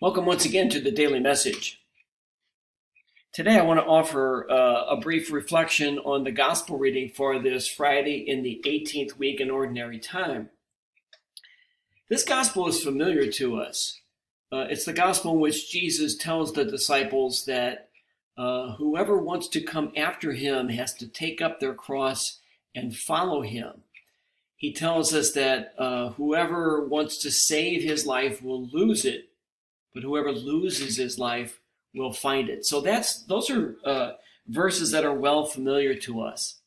Welcome once again to the Daily Message. Today I want to offer a brief reflection on the gospel reading for this Friday in the 18th week in Ordinary Time. This gospel is familiar to us. It's the gospel in which Jesus tells the disciples that whoever wants to come after him has to take up their cross and follow him. He tells us that whoever wants to save his life will lose it, but whoever loses his life will find it. So those are verses that are well familiar to us.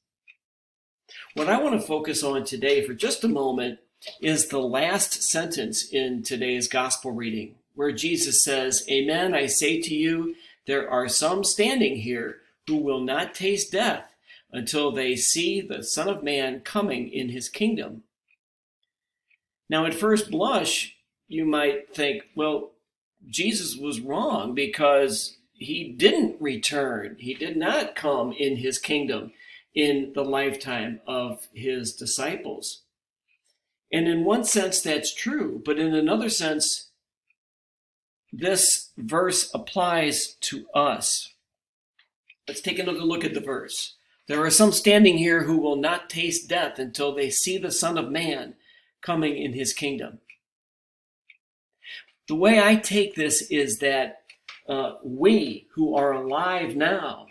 What I want to focus on today for just a moment is the last sentence in today's gospel reading, where Jesus says, "Amen, I say to you, there are some standing here who will not taste death until they see the Son of Man coming in his kingdom." Now, at first blush, you might think, well, Jesus was wrong because he didn't return. He did not come in his kingdom in the lifetime of his disciples. And in one sense, that's true. But in another sense, this verse applies to us. Let's take another look at the verse. There are some standing here who will not taste death until they see the Son of Man coming in his kingdom. The way I take this is that we who are alive now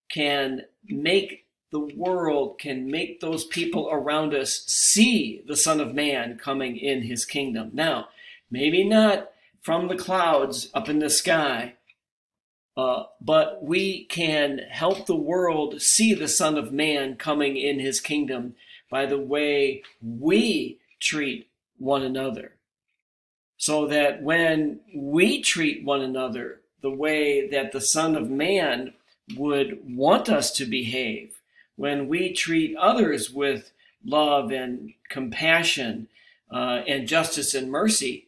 can make the world, can make those people around us see the Son of Man coming in his kingdom. Now, maybe not from the clouds up in the sky, but we can help the world see the Son of Man coming in his kingdom by the way we treat one another. So that when we treat one another the way that the Son of Man would want us to behave, when we treat others with love and compassion and justice and mercy,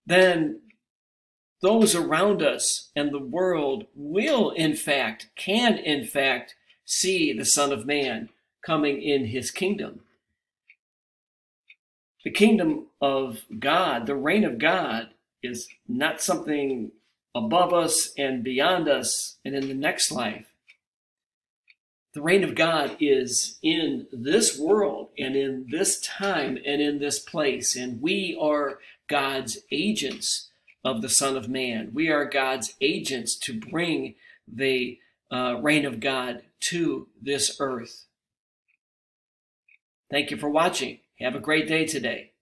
then those around us and the world will can in fact see the Son of Man coming in his kingdom. The kingdom of God, the reign of God, is not something above us and beyond us and in the next life. The reign of God is in this world and in this time and in this place. And we are God's agents of the Son of Man. We are God's agents to bring the reign of God to this earth. Thank you for watching. Have a great day today.